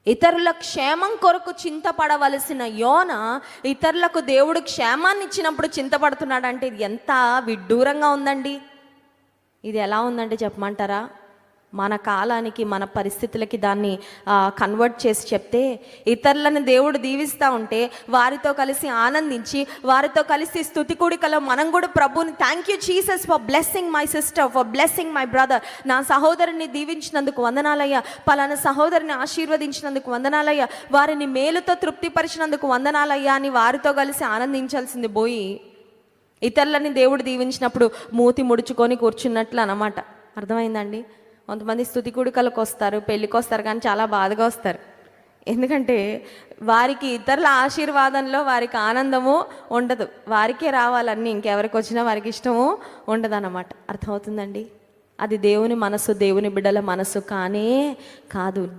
ఇతరుల క్షేమం కొరకు చింతపడవలసిన యోన ఇతరులకు దేవుడు క్షేమాన్ని ఇచ్చినప్పుడు చింతపడుతున్నాడంటే ఇది ఎంత విడ్డూరంగా ఉందండి. ఇది ఎలా ఉందంటే చెప్పమంటారా? మన కాలానికి మన పరిస్థితులకి దాన్ని కన్వర్ట్ చేసి చెప్తే, ఇతరులను దేవుడు దీవిస్తూ ఉంటే వారితో కలిసి ఆనందించి వారితో కలిసి స్తుతి కూడికలో మనం కూడా ప్రభుని thank you Jesus for blessing my sister, for blessing my brother, నా సహోదరుని దీవించినందుకు వందనాలయ్యా, పలానా సహోదరిని ఆశీర్వదించినందుకు వందనాలయ్యా, వారిని మేలుతో తృప్తిపరిచినందుకు వందనాలయ్యా అని వారితో కలిసి ఆనందించాల్సింది పోయి ఇతరులని దేవుడు దీవించినప్పుడు మూతి ముడుచుకొని కూర్చున్నట్లు అన్నమాట. అర్థమైందండి? కొంతమంది స్తుతి కూడికలకు వస్తారు, పెళ్ళికి వస్తారు, కానీ చాలా బాధగా వస్తారు. ఎందుకంటే వారికి ఇతరుల ఆశీర్వాదంలో వారికి ఆనందము ఉండదు, వారికే రావాలన్నీ, ఇంకెవరికి వచ్చినా వారికి ఇష్టము ఉండదు అన్నమాట. అర్థమవుతుందండి? అది దేవుని మనసు, దేవుని బిడ్డల మనసు కానే కాదు.